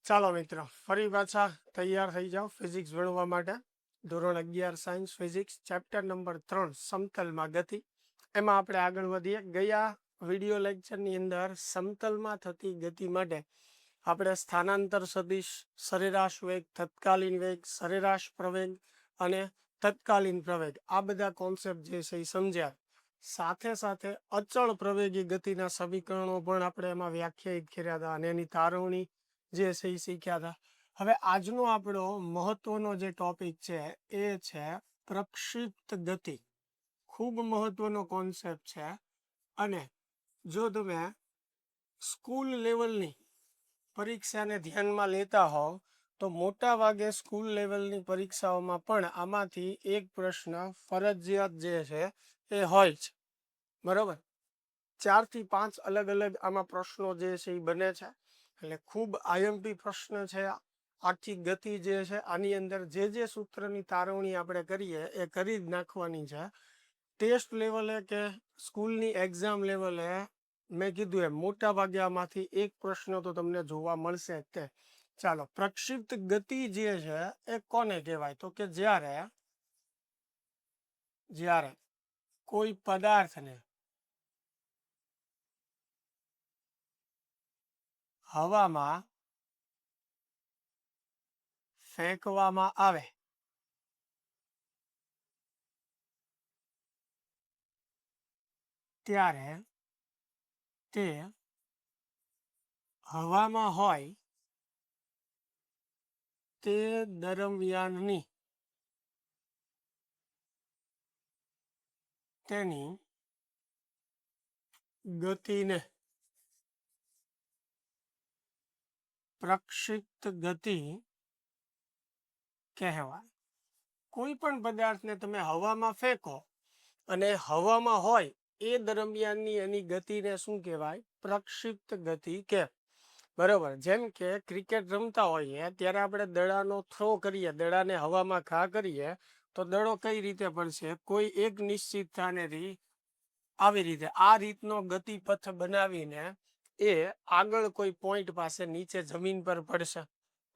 ચાલો મિત્રો, ફરી પાછા તૈયાર થઈ જાઓ ફિઝિક્સ ભણવા માટે. ધોરણ 11 સાયન્સ ફિઝિક્સ ચેપ્ટર નંબર 3 સમતલમાં ગતિ. એમાં આપણે આગળ વધીએ. ગયા વિડીયો લેક્ચરની અંદર સમતલમાં થતી ગતિ માટે આપણે સ્થાનાંતર સદિશ, સરેરાશ વેગ, તત્કાલીન વેગ, સરેરાશ પ્રવેગ અને તત્કાલીન પ્રવેગ આ બધા કોન્સેપ્ટ જે છે એ સમજ્યા. સાથે સાથે અચળ પ્રવેગી ગતિના સમીકરણો પણ આપણે એમાં વ્યાખ્યાયિત કર્યા હતા અને એની તારવણી જે છે એ શીખ્યા હતા. હવે આજનો આપણો મહત્વનો જે ટોપિક છે એ છે પ્રક્ષિપ્ત ગતિ. ખૂબ મહત્વનો કોન્સેપ્ટ છે. અને જો તમે સ્કૂલ લેવલની પરીક્ષાને ધ્યાનમાં લેતા હોવ તો મોટા ભાગે સ્કૂલ લેવલની પરીક્ષાઓમાં પણ આમાંથી એક પ્રશ્ન ફરજિયાત જે છે એ હોય છે. બરોબર, 4 થી 5 અલગ અલગ આમાં પ્રશ્નો જે છે એ બને છે. એટલે ખૂબ આઈએમપી પ્રશ્ન છે. આખી ગતિ જે છે આની અંદર જે સૂત્રની તારવણી આપણે કરીએ એ કરી જ નાખવાની છે. ટેસ્ટ લેવલે કે સ્કૂલની એક્ઝામ લેવલે મેં કીધું એમ મોટા ભાગે આમાંથી એક પ્રશ્ન તો તમને જોવા મળશે જ તે. ચાલો, પ્રક્ષિપ્ત ગતિ જે છે એ કોને કહેવાય? તો કે જ્યારે કોઈ પદાર્થને હવામાં ફેંકવામાં આવે ત્યારે તે હવામાં હોય તે દરમિયાનની તેની ગતિને પ્રક્ષિપ્ત ગતિ કહેવાય. કોઈ પણ પદાર્થને તમે હવામાં ફેંકો અને હવામાં હોય એ દરમિયાનની એની ગતિને શું કહેવાય? પ્રક્ષિપ્ત ગતિ કે. બરોબર, જેમ કે ક્રિકેટ રમતા હોઈએ ત્યારે આપણે દડાનો થ્રો કરીએ, દડાને હવામાં ઘા કરીએ તો દડો કઈ રીતે પડશે? કોઈ એક નિશ્ચિત સ્થાનેથી આવી રીતે આ રીતનો ગતિપથ બનાવીને એ આગળ કોઈ પોઈન્ટ પાસે નીચે જમીન પર પડશે.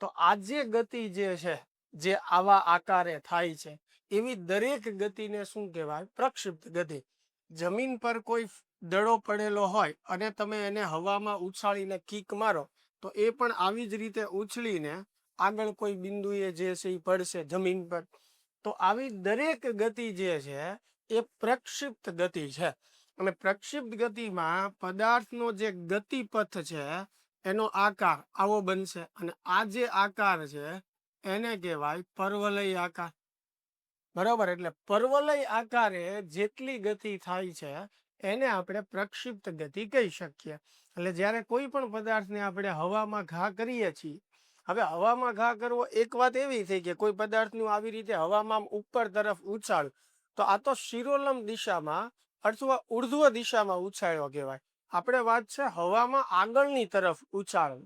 તો આ જે ગતિ જે છે જે આવા આકારે થાય છે એવી દરેક ગતિને શું કહેવાય? પ્રક્ષિપ્ત ગતિ. જમીન પર કોઈ દડો પડેલો હોય અને તમે એને હવામાં ઉછાળીને કિક મારો તો એ પણ આવી જ રીતે ઉછળીને આગળ કોઈ બિંદુએ જે છે એ પડશે જમીન પર. તો આવી દરેક ગતિ જે છે એ પ્રક્ષિપ્ત ગતિ છે. અને પ્રક્ષિપ્ત ગતિમાં પદાર્થનો જે ગતિપથ છે એનો આકાર આવો બનશે અને આ જે આકાર છે એને કહેવાય પરવલય આકાર. બરોબર, એટલે પરવલય આકારે જેટલી ગતિ થાય છે એને આપણે પ્રક્ષિપ્ત ગતિ કહી શકીએ. એટલે જ્યારે કોઈ પણ પદાર્થને આપણે હવામાં ઘા કરીએ છીએ, હવે હવામાં ઘા કરવો એક વાત એવી થઈ કે કોઈ પદાર્થનું આવી રીતે હવામાં ઉપર તરફ ઉછાળ તો આ તો શિરોલંબ દિશામાં અથવા ઉર્ધ્વ દિશામાં ઉછાળ્યો કહેવાય. આપણે વાત છે હવામાં આગળની તરફ ઉછાળ.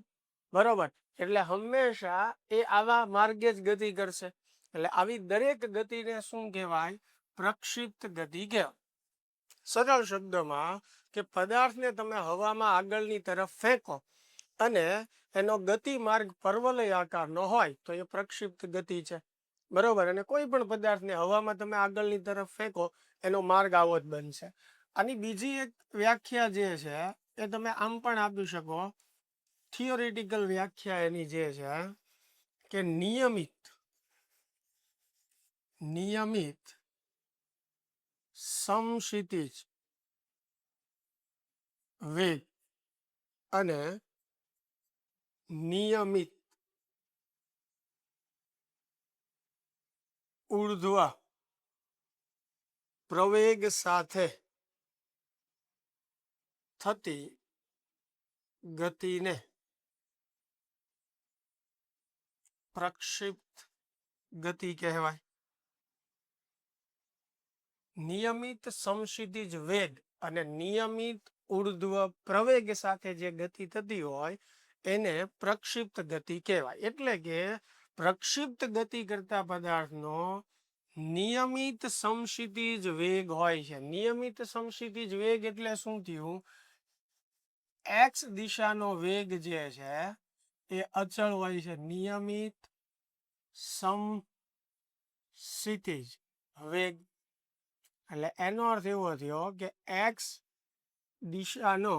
બરોબર, એટલે હંમેશા એ આવા માર્ગે જ ગતિ કરશે. એટલે આવી દરેક ગતિને શું કહેવાય? પ્રક્ષિપ્ત ગતિ કહેવાય. સરળ શબ્દમાં કે પદાર્થને તમે હવામાં આગળની તરફ ફેંકો અને એનો ગતિ માર્ગ પરવલય આકારનો હોય તો એ પ્રક્ષિપ્ત ગતિ છે. બરોબર, અને કોઈ પણ પદાર્થને હવામાં તમે આગળની તરફ ફેંકો એનો માર્ગ આવો જ બનશે. આની બીજી એક વ્યાખ્યા જે છે એ તમે આમ પણ આપી શકો. થિયોરિટિકલ વ્યાખ્યા એની જે છે કે નિયમિત સમક્ષિતિજ વેગ અને નિયમિત ઉર્ધ્વ પ્રવેગ સાથે થતી ગતિને પ્રક્ષિપ્ત ગતિ કહેવાય. નિયમિત સમક્ષિતિજ વેગ અને નિયમિત ઉર્ધ્વ પ્રવેગ સાથે જે ગતિ થતી હોય એને પ્રક્ષિપ્ત ગતિ કહેવાય. એટલે કે પ્રક્ષિપ્ત ગતિ કરતા પદાર્થનો નિયમિત સમક્ષિતિજ વેગ હોય છે. નિયમિત સમક્ષિતિજ વેગ એટલે શું થયું? એક્સ દિશાનો વેગ જે છે એ અચળ હોય છે. નિયમિત સમક્ષિતિજ વેગ એટલે એનો અર્થ એવો થયો કે એક્સ દિશાનો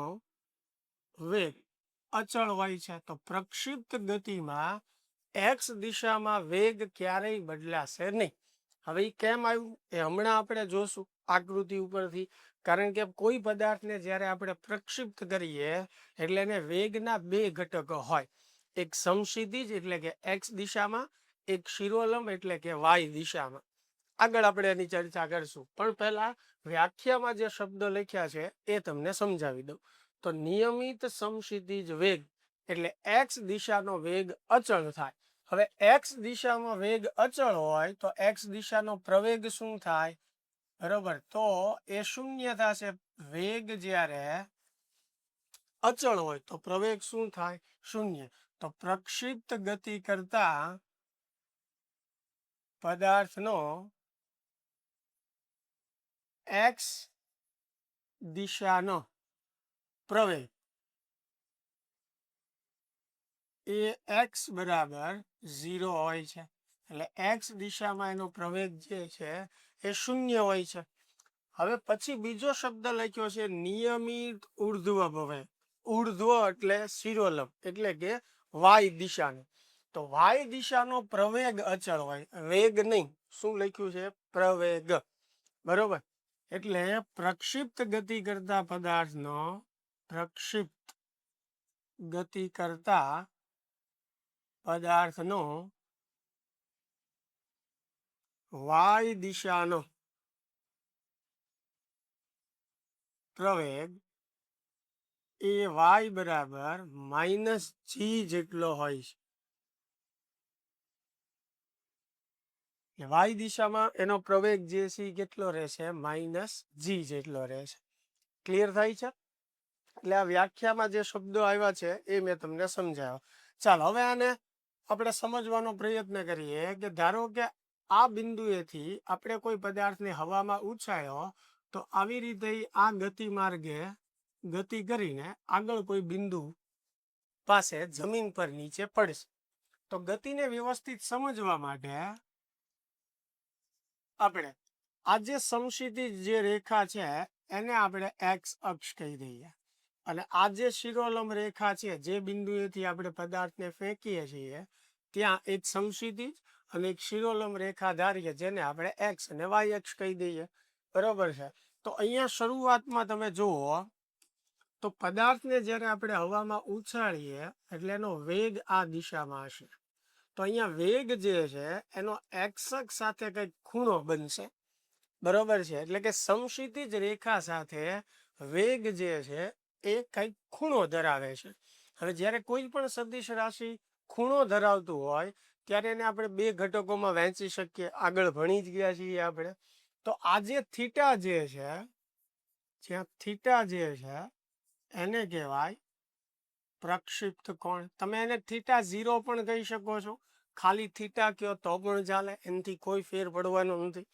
વેગ અચળ હોય છે. તો પ્રક્ષિપ્ત ગતિમાં એક્સ દિશામાં વેગ ક્યારેય બદલાશે નહીં. હવે એ કેમ આવ્યું એ હમણાં આપણે જોશું આકૃતિ ઉપરથી. કારણ કે કોઈ પદાર્થને જ્યારે આપણે પ્રક્ષિપ્ત કરીએ એટલે એને વેગના બે ઘટકો હોય. એક સમક્ષિતિજ એટલે કે એક્સ દિશામાં, એક શિરોલંબ એટલે કે વાય દિશામાં. આગળ આપણે એની ચર્ચા કરશું, પણ પહેલા વ્યાખ્યામાં જે શબ્દો લખ્યા છે એ તમને સમજાવી દઉં. તો નિયમિત સમક્ષિતિજ વેગ એટલે એક્સ દિશાનો વેગ અચળ થાય. હવે એક્સ દિશામાં વેગ અચળ હોય તો એક્સ દિશાનો પ્રવેગ શું થાય? બરોબર, તો એ શૂન્ય થશે. વેગ જ્યારે અચળ હોય તો પ્રવેગ શું થાય? શૂન્ય. તો પ્રક્ષિપ્ત ગતિ કરતા પદાર્થનો એક્સ દિશાનો પ્રવેગ એ એક્સ બરાબર 0 હોય છે. એટલે એક્સ દિશામાં એનો પ્રવેગ જે છે એ શૂન્ય હોય છે. હવે પછી બીજો શબ્દ લખ્યો છે નિયમિત ઉર્ધ્વ પ્રવેગ. ઉર્ધ્વ એટલે શિરોલંબ એટલે કે વાય દિશાનો. તો વાય દિશાનો પ્રવેગ અચળ હોય, વેગ નહીં. શું લખ્યું છે? પ્રવેગ. બરોબર, એટલે પ્રક્ષિપ્ત ગતિ કરતા પદાર્થનો પ્રક્ષિપ્ત ગતિ કરતા પદાર્થનો વાય દિશાનો પ્રવેગ એ વાય બરાબર -g જેટલો હોય છે. વાય દિશામાં એનો પ્રવેગ જે છે કેટલો રહેશે? -g જેટલો રહેશે. ક્લિયર થાય છે? એટલે આ વ્યાખ્યામાં જે શબ્દો આવ્યા છે એ મેં તમને સમજાવ્યો. ચાલો હવે આને આપણે સમજવાનો પ્રયત્ન કરીએ કે ધારો કે આ બિંદુએથી આપણે કોઈ પદાર્થને હવામાં ઉછાળ્યો તો આવી રીતે આ ગતિ માર્ગે ગતિ કરીને આગળ કોઈ બિંદુ પાસે જમીન પર નીચે પડશે. તો ગતિને વ્યવસ્થિત સમજવા માટે આપણે આ જે સમક્ષિતિજ જે રેખા છે એને આપણે એક્સ અક્ષ કહી દઈએ, અને આ જે શિરોલંબ રેખા છે જે બિંદુએથી આપણે પદાર્થને ફેંકીએ છીએ ત્યાં એક સમક્ષિતિજ અને એક શિરોલંબ રેખા ધારીએ જેને આપણે એક્સ અને વાય અક્ષ કહી દઈએ. બરોબર છે. તો અહીંયા શરૂઆતમાં તમે જુઓ તો પદાર્થને જ્યારે આપણે હવામાં ઉછાળીએ એટલે એનો વેગ આ દિશામાં હશે. તો અહીંયા વેગ જે છે એનો એક્સ અક્ષ સાથે કંઈક ખૂણો બનશે. બરોબર છે, એટલે કે સમક્ષિતિજ રેખા સાથે વેગ જે છે એ કંઈક ખૂણો ધરાવે છે. હવે જ્યારે કોઈ પણ સદિશ રાશિ ખૂણો ધરાવતું હોય ત્યારે એને આપણે બે ઘટકોમાં વહેંચી શકીએ. આગળ ભણી જ ગયા છીએ આપણે. તો આ જે થીટા જે છે, જ્યાં થીટા જે છે એને કહેવાય પ્રક્ષિપ્ત કોણ. તમે એને θ0 પણ કહી શકો છો, ખાલી થીટા કયો તો પણ ચાલે, એનાથી કોઈ ફેર પડવાનો નથી.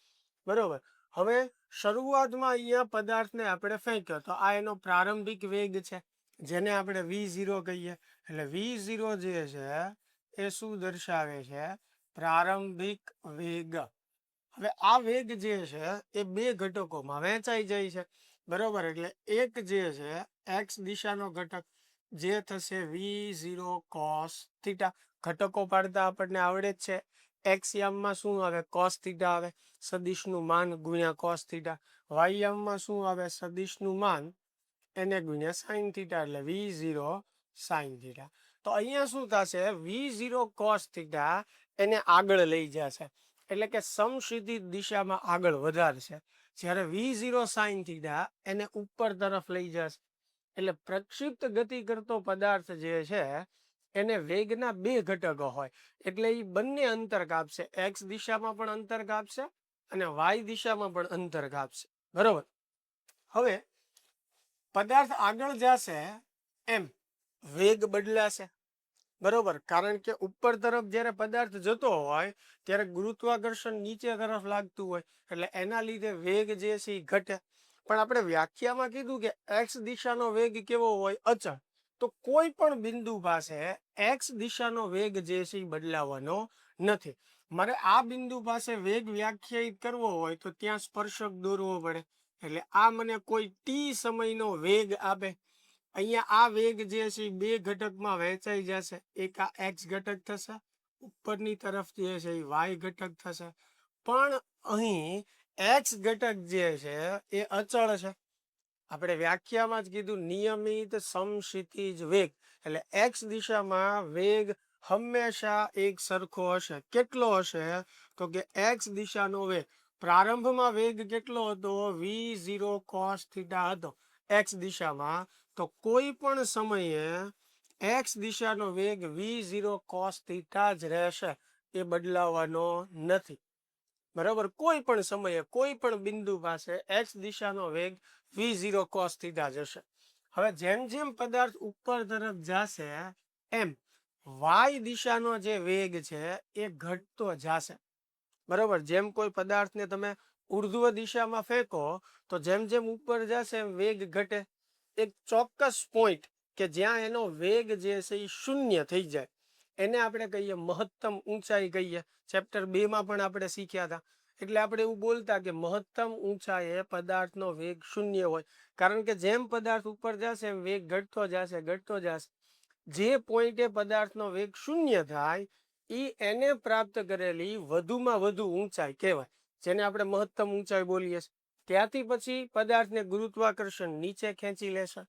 બરોબર. હવે શરૂઆતમાં અહીંયા પદાર્થને આપણે ફેંક્યો તો આ એનો પ્રારંભિક વેગ છે જેને આપણે v0 કહીએ. એટલે v0 જે છે એ શું દર્શાવે છે? પ્રારંભિક વેગ. હવે આ વેગ જે છે એ બે ઘટકોમાં વહેંચાઈ જાય છે. બરોબર, એટલે એક જે છે એક્સ દિશાનો ઘટક જે થશે v0 cos થીટા. ઘટકો પાડતા આપણને આવડે જ છે. એક્સ યામમાં શું આવે? cos થીટા આવે, સદિશનું માન ગુણ્યા cos થીટા. વાય યામમાં શું આવે? સદિશનું માન એને ગુણ્યા sin થીટા, એટલે v0 sin થીટા. તો અહીંયા શું થશે? v0 cos થીટા એને આગળ લઈ જશે, એટલે કે સમક્ષિતિજ દિશામાં આગળ વધારશે. જ્યારે v0 sin થીટા એને ઉપર તરફ લઈ જશે. એટલે પ્રક્ષિપ્ત ગતિ કરતો પદાર્થ જે છે એને વેગના બે ઘટકો હોય એટલે એ બંને અંતર કાપશે. એક્સ દિશામાં પણ અંતર કાપશે અને વાય દિશામાં પણ અંતર કાપશે. બરોબર. હવે પદાર્થ આગળ જશે એમ વેગ બદલાશે. બરોબર, કારણ કે ઉપર તરફ જ્યારે પદાર્થ જતો હોય ત્યારે ગુરુત્વાકર્ષણ નીચે તરફ લાગતું હોય એટલે એના લીધે વેગ જે છે એ ઘટે. પણ આપણે વ્યાખ્યામાં કીધું કે એક્સ દિશાનો વેગ કેવો હોય? અચળ. તો કોઈ પણ બિંદુ પાસે એક્સ દિશાનો વેગ જે છે એ બદલાવાનો નથી. મારે આ બિંદુ પાસે વેગ વ્યાખ્યાયિત કરવો હોય તો ત્યાં સ્પર્શક દોરવો પડે. એટલે આ મને કોઈ ટી સમયનો વેગ આપે. અહીંયા આ વેગ જે છે એ બે ઘટકમાં વહેંચાઈ જશે. એક આ એક્સ ઘટક થશે, ઉપરની તરફ જે છે એ વાય ઘટક થશે. પણ અહીં એક્સ ઘટક જે છે એ અચળ છે. આપણે વ્યાખ્યામાં જ કીધું નિયમિત સમક્ષિતિજ વેગ, એટલે એક્સ દિશામાં વેગ હંમેશા એક સરખો હશે. કેટલો હશે? તો કે એક્સ દિશાનો વેગ પ્રારંભમાં વેગ કેટલો હતો? v0 cos થીટા હતો એક્સ દિશામાં. તો કોઈ પણ સમયે એક્સ દિશાનો વેગ v0 cos થીટા જ રહેશે, એ બદલાવાનો નથી. બરાબર, કોઈ પણ સમયે કોઈ પણ બિંદુ પાસે એક્સ દિશાનો વેગ v0 cos થીટા જશે. હવે જેમ જેમ પદાર્થ ઉપર તરફ જશે એમ વાય દિશાનો જે વેગ છે એ ઘટતો જશે. બરાબર, જેમ કોઈ પદાર્થને તમે ઉર્ધ્વ દિશામાં ફેંકો તો જેમ જેમ ઉપર જશે એમ વેગ ઘટે. એક ચોક્કસ પોઈન્ટ કે જ્યાં એનો વેગ જે છે એ શૂન્ય થઈ જાય એને આપણે કહીએ મહત્તમ ઊંચાઈ કહીએ. ચેપ્ટર 2 માં પણ આપણે શીખ્યા હતા. એટલે આપણે એવું બોલતા કે મહત્તમ ઊંચાઈએ પદાર્થનો વેગ શૂન્ય હોય. કારણ કે જેમ પદાર્થ ઉપર જશે એમ વેગ ઘટતો જશે ઘટતો જશે. જે પોઈન્ટે પદાર્થનો વેગ શૂન્ય થાય એને પ્રાપ્ત કરેલી વધુમાં વધુ ઊંચાઈ કહેવાય, જેને આપણે મહત્તમ ઊંચાઈ બોલીએ છીએ. ત્યાંથી પછી પદાર્થને ગુરુત્વાકર્ષણ નીચે ખેંચી લેશે.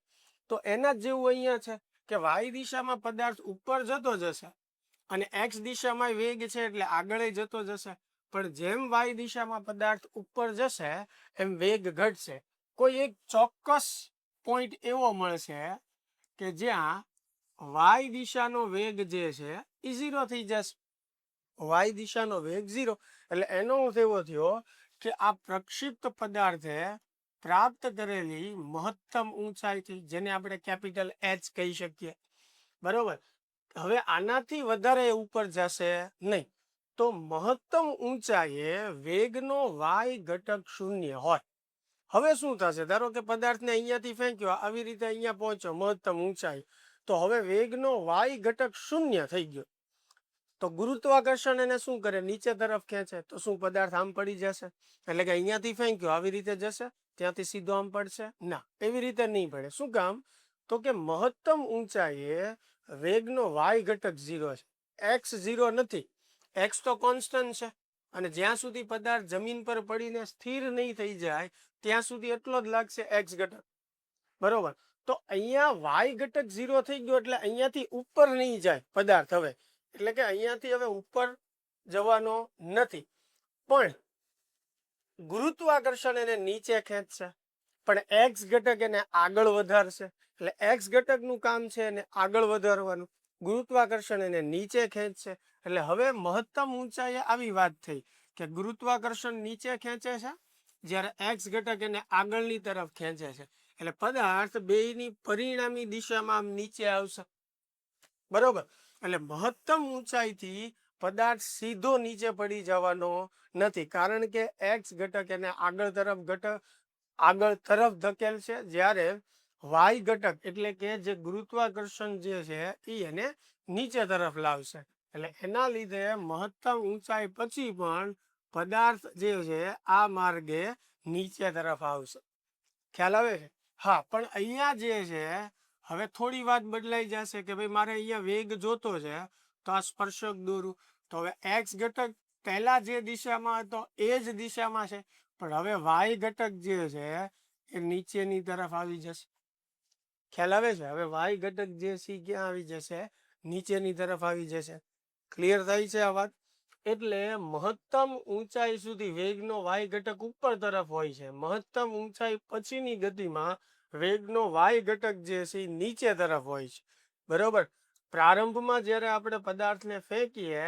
તો એના જ જેવું અહીંયા છે કે વાય દિશામાં પદાર્થ ઉપર જતો જશે અને એક્સ દિશામાં વેગ છે એટલે આગળ જતો જશે. પણ જેમ વાય દિશામાં પદાર્થ ઉપર જશે એમ વેગ ઘટશે. કોઈ એક ચોક્કસ પોઈન્ટ એવો મળશે કે જ્યાં વાય દિશાનો વેગ જે છે એ 0 થઈ જશે. વાય દિશાનો વેગ 0, એટલે એનો અર્થ એવો થયો કે આ પ્રક્ષિપ્ત પદાર્થે પ્રાપ્ત કરેલી મહત્તમ ઊંચાઈથી, જેને આપણે કેપિટલ એચ કહી શકીએ. બરોબર, હવે આનાથી વધારે ઉપર જશે નહીં. તો મહત્તમ ઊંચાઈએ વેગનો વાય ઘટક શૂન્ય હોય. હવે શું થશે? ધારો કે પદાર્થને અહીંયાથી ફેંક્યો, આવી રીતે અહીંયા પહોંચ્યો મહત્તમ ઊંચાઈ, તો હવે વેગનો વાય ઘટક શૂન્ય થઈ ગયો. તો ગુરુત્વાકર્ષણ એને શું કરે? નીચે તરફ ખેંચે. તો શું પદાર્થ આમ પડી જશે? એટલે કે અહીંયાથી ફેંક્યો આવી રીતે જશે, ત્યાંથી સીધો આમ પડશે? ના, એવી રીતે નહીં પડે. શું કામ? તો કે મહત્તમ ઊંચાઈએ વેગનો વાય ઘટક 0 છે, એક્સ 0 નથી. એક્સ તો કોન્સ્ટન્ટ છે અને જ્યાં સુધી પદાર્થ જમીન પર પડીને સ્થિર નહીં થઈ જાય ત્યાં સુધી એટલો જ લાગશે એક્સ ઘટક. બરોબર, તો અહીંયા વાય ઘટક 0 થઈ ગયો એટલે અહીંયાથી ઉપર નહીં જાય પદાર્થ હવે. એટલે કે અહીંયાથી હવે ઉપર જવાનો નથી. પણ ગુરુત્વાકર્ષણ એને નીચે ખેંચશે, પણ એક્સ ઘટક એને આગળ વધારશે. એટલે એક્સ ઘટકનું કામ છે એને આગળ વધારવાનું, ગુરુત્વાકર્ષણ એને નીચે ખેંચશે. એટલે હવે મહત્તમ ઊંચાઈએ આવી વાત થઈ કે ગુરુત્વાકર્ષણ નીચે ખેંચે છે જ્યારે એક્સ ઘટક એને આગળની તરફ ખેંચે છે. એટલે પદાર્થ બેયની પરિણામી દિશામાં આમ નીચે આવશે. બરોબર, એટલે મહત્તમ ઊંચાઈથી પદાર્થ સીધો નીચે પડી જવાનો નથી, કારણ કે એક્સ ઘટક એને આગળ તરફ ધકેલશે, જ્યારે વાય ઘટક એટલે કે જે ગુરુત્વાકર્ષણ જે છે એ એને નીચે તરફ લાવશે. એટલે એના લીધે મહત્તમ ઊંચાઈ પછી પણ પદાર્થ જે છે આ માર્ગે નીચે તરફ આવશે. ખ્યાલ આવે છે? હા, પણ અહીંયા જે છે હવે થોડી વાત બદલાઈ જશે કે ભાઈ મારે અહીંયા વેગ જોતો છે તો આ સ્પર્શક દોરું. તો હવે એક્સ ઘટક પહેલા જે દિશામાં હતો એ જ દિશામાં છે, પણ હવે વાય ઘટક જે છે એ નીચેની તરફ આવી જશે. ખ્યાલ આવે છે? હવે વાય ઘટક જે છે ક્યાં આવી જશે? નીચેની તરફ આવી જશે. ક્લિયર થાય છે આ વાત? એટલે મહત્તમ ઊંચાઈ સુધી વેગનો વાય ઘટક ઉપર તરફ હોય છે. મહત્તમ ઊંચાઈ પછીની ગતિમાં વેગનો વાય ઘટક જે છે એ નીચે તરફ હોય છે. બરોબર, પ્રારંભમાં જ્યારે આપણે પદાર્થને ફેંકીએ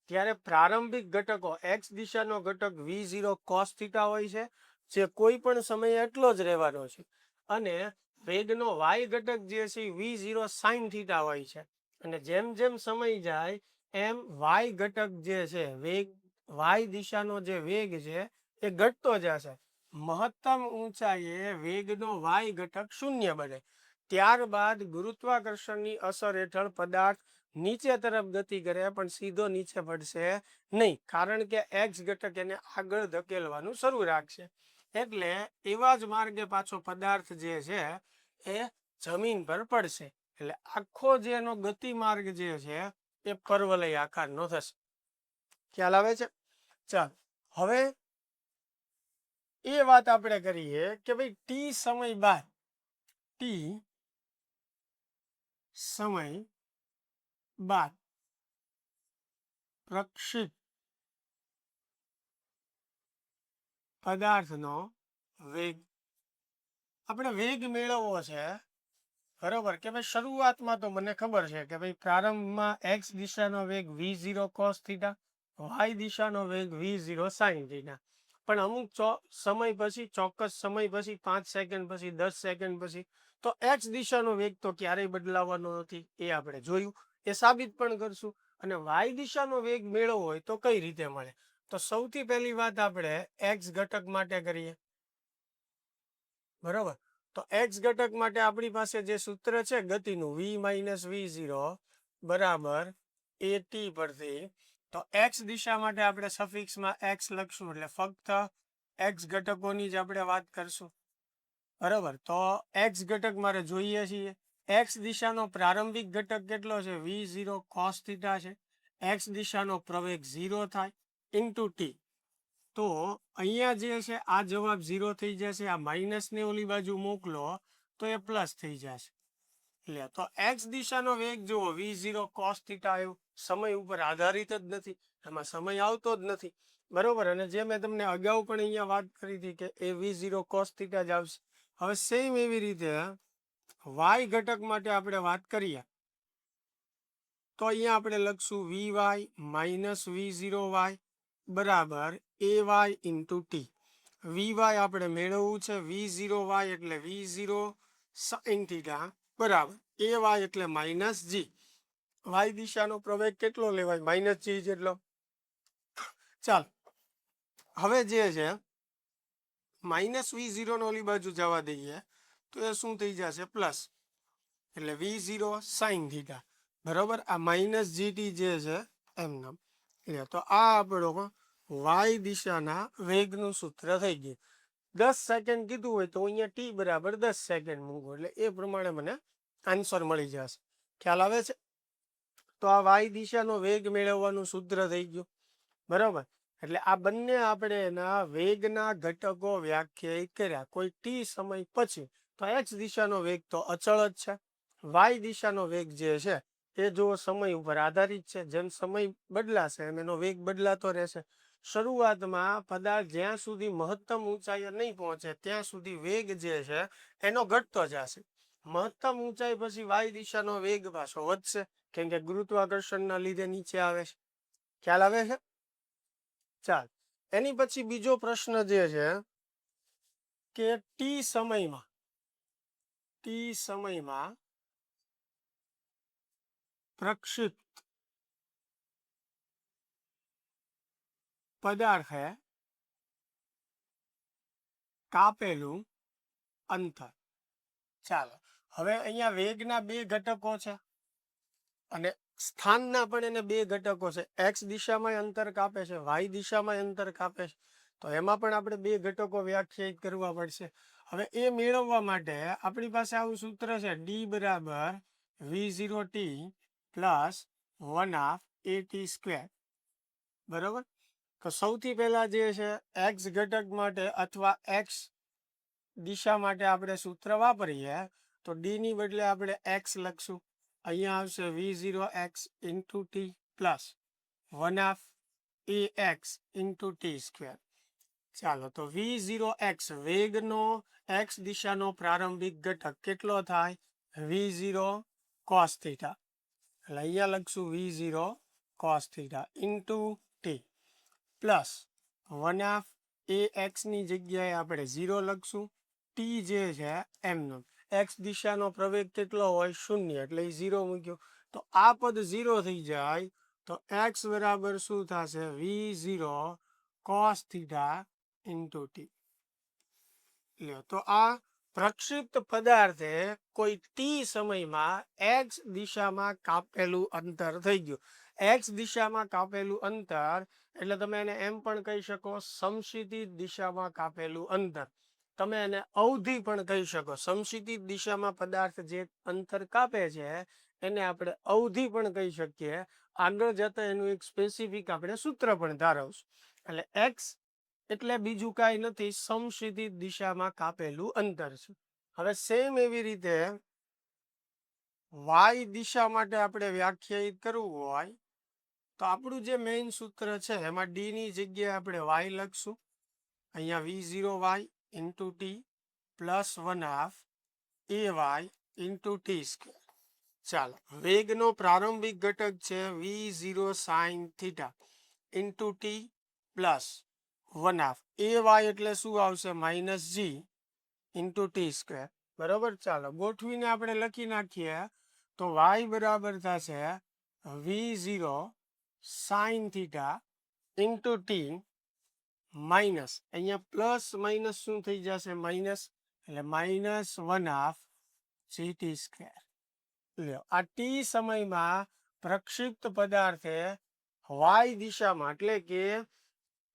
ત્યારે પ્રારંભિક ઘટકો એક્સ દિશાનો ઘટક v0 cos થીટા હોય છે, જે કોઈ પણ સમયે એટલો જ રહેવાનો છે. અને વેગનો વાય ઘટક જે છે v0 sin થીટા હોય છે. અને જેમ જેમ સમય જાય એમ વાય ઘટક જે છે વેગ, વાય દિશાનો જે વેગ છે એ ઘટતો જશે. મહત્તમ ઊંચાઈએ વેગનો વાય ઘટક શૂન્ય બને. ત્યારબાદ ગુરુત્વાકર્ષણની અસર હેઠળ પદાર્થ નીચે તરફ ગતિ કરે પણ સીધો નીચે પડશે નહીં, કારણ કે એક્સ ઘટક એને આગળ ધકેલવાનું શરૂ રાખશે. એટલે એવા જ માર્ગે પાછો પદાર્થ જે છે એ જમીન પર પડશે. એટલે આખો જે એનો ગતિ માર્ગ જે છે એ પરવલય આકારનો થશે. ખ્યાલ આવે છે? ચાલો હવે એ વાત આપણે કરીએ કે ભાઈ ટી સમય બાદ પ્રક્ષિપ્ત પદાર્થનો વેગ. આપણે વેગ મેળવવો છે, બરોબર, કે ભાઈ શરૂઆતમાં તો મને ખબર છે કે ભાઈ પ્રારંભમાં એક્સ દિશાનો વેગ v0 cos થીટા, વાય દિશાનો વેગ v0 sin થીટા. પણ અમુક સમય પછી, ચોક્કસ સમય પછી, 5 સેકન્ડ પછી, 10 સેકન્ડ પછી તો એક્સ દિશાનો વેગ તો ક્યારેય બદલાવાનો નથી. એ આપણે જોયું, એ સાબિત પણ કરશું. અને વાય દિશાનો વેગ મેળવવો હોય તો કઈ રીતે મળે? તો સૌથી પહેલી વાત આપણે એક્સ ઘટક માટે કરીએ, બરોબર. તો એક્સ ઘટક માટે આપણી પાસે જે સૂત્ર છે ગતિનું, v માઇનસ v0 બરાબર એ ટી પરથી, તો એક્સ દિશા માટે આપણે સફિક્સમાં એક્સ લખશું, એટલે ફક્ત એક્સ ઘટકોની જ આપણે વાત કરશું, બરોબર. તો એક્સ ઘટક મારે જોઈએ છીએ. એક્સ દિશાનો પ્રારંભિક ઘટક કેટલો છે? v0 cos થીટા છે. એક્સ દિશાનો પ્રવેગ 0 થાય ઇન્ટુ ટી. તો અહીંયા જે છે આ જવાબ 0 થઈ જશે, આ માઇનસ ને ઓલી બાજુ મોકલો તો એ પ્લસ થઈ જશે. એટલે તો એક્સ દિશાનો વેગ જુઓ, v0 cos થીટા આવ્યું, સમય ઉપર આધારિત જ નથી, એમાં સમય આવતો જ નથી, બરોબર. અને જે મેં તમને અગાઉ પણ અહીંયા વાત કરી હતી કે એ v0 cos થીટા જ આવશે. હવે સેમ એવી રીતે વાય ઘટક માટે આપણે વાત કરીએ તો અહીંયા આપણે લખશું vy માઇનસ v0y બરાબર ay ઇન્ટુ ટી. વી આપણે મેળવવું છે, v0y એટલે v0 sin થીટા બરાબર ay એટલે માઇનસ જી. વાય દિશાનો પ્રવેગ કેટલો લેવાય? માઇનસ જી જેટલો. ચાલો હવે જે છે માઇનસ v0 નો ઓલી બાજુ જવા દઈએ તો એ શું થઈ જશે? પ્લસ, એટલે v0 sin થીટા બરોબર. આ માઇનસ જીટી જે છે એમનામ. એટલે તો આ આપણો વાય દિશાના વેગનું સૂત્ર થઈ ગયું. 10 સેકન્ડ કીધું હોય તો અહીંયા ટી બરાબર 10 સેકન્ડ મૂકો, એટલે એ પ્રમાણે મને આન્સર મળી જશે. ખ્યાલ આવે છે? તો આ વાય દિશાનો વેગ મેળવવાનું સૂત્ર થઈ ગયું, બરોબર. એટલે આ બંને આપણે એના વેગના ઘટકો વ્યાખ્યાયિત કર્યા. કોઈ ટી સમય પછી તો એક્સ દિશાનો વેગ તો અચળ જ છે. વાય દિશાનો વેગ જે છે એ જો સમય ઉપર આધારિત છે, જેમ સમય બદલાશે એમ એનો વેગ બદલાતો રહેશે. શરૂઆતમાં પદાર્થ જ્યાં સુધી મહત્તમ ઊંચાઈએ નહીં પહોંચે ત્યાં સુધી વેગ જે છે એનો ઘટતો જશે. મહત્તમ ઊંચાઈ પછી વાય દિશાનો વેગ પાછો વધશે, કેમ કે ગુરુત્વાકર્ષણના લીધે નીચે આવે છે. ખ્યાલ આવે છે? ચાલ એની પછી બીજો પ્રશ્ન જે છે કે ટી સમયમાં પ્રક્ષિપ્ત પદાર્થે કાપેલું અંતર. ચાલો હવે અહીંયા વેગના બે ઘટકો છે અને સ્થાનના પણ એને બે ઘટકો છે. એક્સ દિશામાં અંતર કાપે છે, વાય દિશામાં અંતર કાપે છે. તો એમાં પણ આપણે બે ઘટકો વ્યાખ્યાયિત કરવા પડશે. હવે એ મેળવવા માટે આપણી પાસે આવું સૂત્ર છે, ડી બરાબર v0 T plus 1/2 at square, બરોબર. તો સૌથી પહેલા જે છે એક્સ ઘટક માટે અથવા એક્સ દિશા માટે આપણે સૂત્ર વાપરીએ તો ડી ની બદલે આપણે એક્સ લખશું. અહીંયા આવશે v0 x into t plus 1/2 ax into t square. ચાલો તો v0 x વેગનો એક્સ દિશાનો પ્રારંભિક ઘટક કેટલો થાય? v0 cos theta. એટલે અહીંયા લખશું v0 cos theta into t plus 1/2 ax ની જગ્યાએ આપણે 0 લખશું. ટી જે છે એમનો એક્સ દિશાનો પ્રવેગ કેટલો હોય? 0, એટલે 0 મૂક્યો. તો આ પદ 0 થઈ જાય તો એક્સ બરાબર શું થશે? v0 cos theta into T. લ્યો તો આ પ્રક્ષિપ્ત પદાર્થે કોઈ ટી સમયમાં એક્સ દિશામાં કાપેલું અંતર થઈ ગયું. એક્સ દિશામાં કાપેલું અંતર એટલે તમે એને એમ પણ કહી શકો સમક્ષિતિજ દિશામાં કાપેલું અંતર. તમે એને અવધિ પણ કહી શકો. સમક્ષિતિજ દિશામાં પદાર્થ જે અંતર કાપે છે એને આપણે અવધિ પણ કહી શકીએ. આગળ જતા એનું એક સ્પેસિફિક આપણે સૂત્ર પણ ધારવશું. એટલે એક્સ એટલે બીજું કાંઈ નથી, સમક્ષિતિજ દિશામાં કાપેલું અંતર છે. હવે સેમ એવી રીતે વાય દિશા માટે આપણે વ્યાખ્યાયિત કરવું હોય તો આપણું જે મેઇન સૂત્ર છે એમાં ડી ની જગ્યાએ આપણે વાય લખશું. અહીંયા v0 y into t plus 1/2 ay into t square. ચાલો, વેગનો પ્રારંભિક ઘટક છે v0 sine theta into t plus 1/2 ay એટલે શું આવશે minus g into t square. બરોબર. ચાલો ગોઠવીને આપણે લખી નાખીએ તો y બરાબર થશે v0 sine theta into T minus અહીંયા પ્લસ માઇનસ શું થઈ જશે માઇનસ એટલે માઇનસ 1/2 gt સ્ક્વેર. લ્યો, આ ટી સમયમાં પ્રક્ષિપ્ત પદાર્થે વાય દિશામાં એટલે કે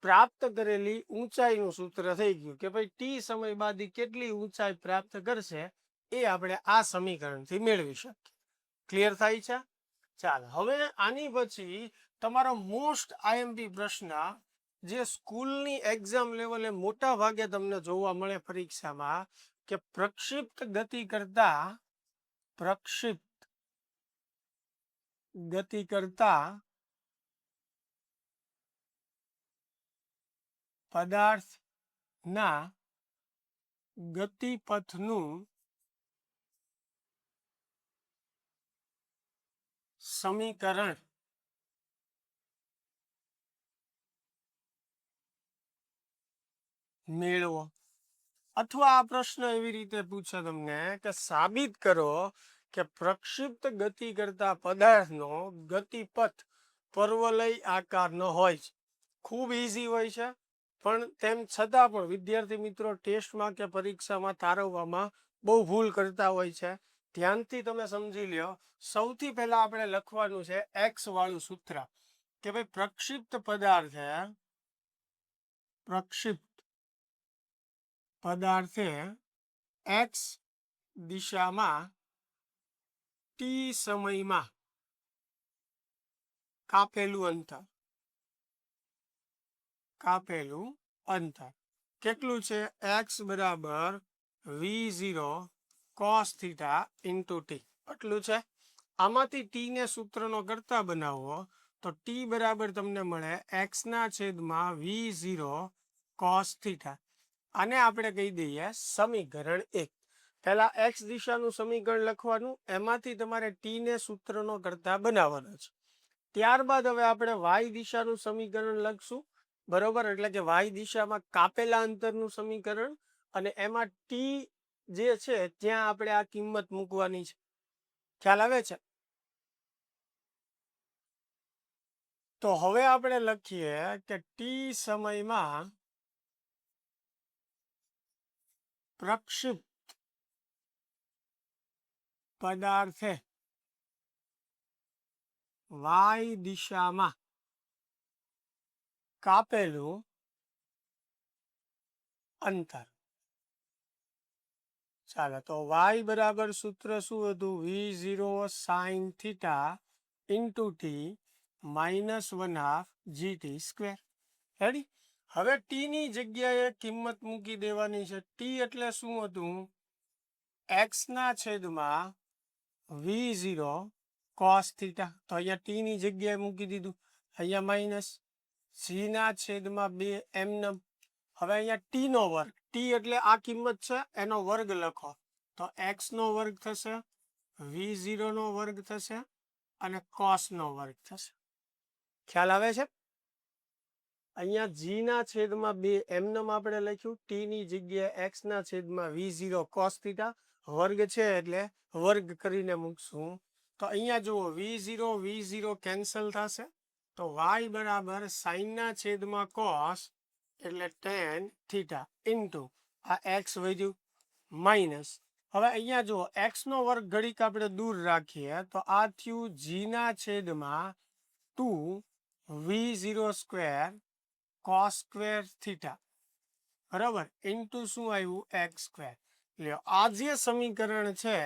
પ્રાપ્ત કરેલી ઊંચાઈનું સૂત્ર થઈ ગયું કે ભાઈ ટી સમય બાદ કેટલી ઊંચાઈ પ્રાપ્ત કરશે એ આપણે આ સમીકરણથી મેળવી શકીએ. ક્લિયર થાય છે? ચાલો, હવે આની પછી તમારો મોસ્ટ આઈએમપી પ્રશ્ન જે સ્કૂલની એક્ઝામ લેવલે મોટા ભાગે તમને જોવા મળે પરીક્ષામાં કે પ્રક્ષિપ્ત ગતિ કરતા પદાર્થના ગતિપથનું સમીકરણ મેળવો. અથવા આ પ્રશ્ન એવી રીતે પૂછે તમને કે સાબિત કરો કે પ્રક્ષિપ્ત ગતિ કરતા પદાર્થનો ગતિપથ પર્વલય આકારનો હોય છે. ખૂબ ઇઝી હોય છે, પણ તેમ છતાં પણ વિદ્યાર્થી મિત્રો ટેસ્ટમાં કે પરીક્ષામાં તારવવામાં બહુ ભૂલ કરતા હોય છે. ધ્યાનથી તમે સમજી લ્યો. સૌથી પહેલા આપણે લખવાનું છે એક્સ વાળું સૂત્ર કે ભાઈ પ્રક્ષિપ્ત પદાર્થે એક્સ દિશામાં ટી સમયમાં કાપેલું અંતર કેટલું છે? એક્સ બરાબર v0 cos theta into T આટલું છે. આમાંથી ટી ને સૂત્રનો કરતા બનાવો તો ટી બરાબર તમને મળે એક્સ ના છેદમાં v0 cos થીટા. આને આપણે કહી દઈએ સમીકરણ 1. પહેલા એક્સ દિશાનું સમીકરણ લખવાનું, એમાંથી તમારે ટી ને સૂત્રનો કરતા બનાવવાનો છે. ત્યારબાદ હવે આપણે વાય દિશાનું સમીકરણ લખશું. બરોબર, એટલે કે વાય દિશામાં કાપેલા અંતરનું સમીકરણ, અને એમાં ટી જે છે ત્યાં આપણે આ કિંમત મૂકવાની છે. ખ્યાલ આવે છે? તો હવે આપણે લખીએ કે ટી સમયમાં પ્રક્ષિપ્ત પદાર્થે વાય દિશામાં કાપેલું અંતર. ચાલો, તો વાય બરાબર સૂત્ર શું હતું? v0 sine theta into T minus 1/2 gt square. Ready? હવે ટી ની જગ્યાએ કિંમત મૂકી દેવાની છે. ટી એટલે શું હતું? એક્સ ના છેદમાં v0 cos થીટા. તો અહીંયા ટી ની જગ્યાએ મૂકી દીધું. અહીંયા માઇનસ સી ના છેદમાં 2 એમનમ. હવે અહીંયા ટી નો વર્ગ, ટી એટલે આ કિંમત છે એનો વર્ગ લખો તો એક્સ નો વર્ગ થશે, v0 નો વર્ગ થશે અને cos નો વર્ગ થશે. ખ્યાલ આવે છે? અહીંયા જી ના છેદમાં 2 એમનમ આપણે લખ્યું, ટી ની જગ્યાએ એક્સ ના છેદમાં v0 cos થીટા વર્ગ છે એટલે વર્ગ કરીને મૂકશું. તો અહીંયા જુઓ v0 કેન્સલ થશે તો y બરાબર સાઇન ના છેદમાં cos એટલે tan થીટા ઇન્ટુ આ x વધ્યું માઇનસ, હવે અહીંયા જો એક્સ નો વર્ગ ઘડીક આપણે દૂર રાખીએ તો આ થયું જી ના છેદમાં 2v0 square cos square theta, બરાબર, ઇન્ટુ શું આવ્યું એક્સ સ્ક્વેર. લ્યો આ જે સમીકરણ છે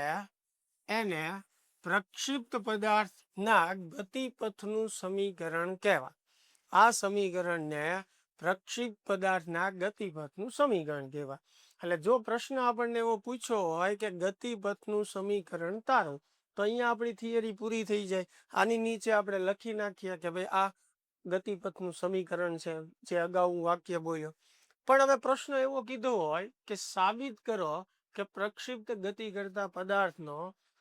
એને પ્રક્ષિપ્ત પદાર્થના ગતિપથનું સમીકરણ કહેવાય. આ સમીકરણને પ્રક્ષિપ્ત પદાર્થના ગતિપથનું સમીકરણ કહેવાય. એટલે જો પ્રશ્ન આપણને એવો પૂછ્યો હોય કે ગતિપથનું સમીકરણ તારો, તો અહીંયા આપણી થિયરી પૂરી થઈ જાય. આની નીચે આપણે લખી નાખીએ કે ભાઈ આ ગતિપથનું સમીકરણ છે, જે અગાઉ હું વાક્ય બોલ્યો. પણ હવે પ્રશ્ન એવો કીધો હોય કે સાબિત કરો કે પ્રક્ષિપ્ત ગતિ કરતા પદાર્થનો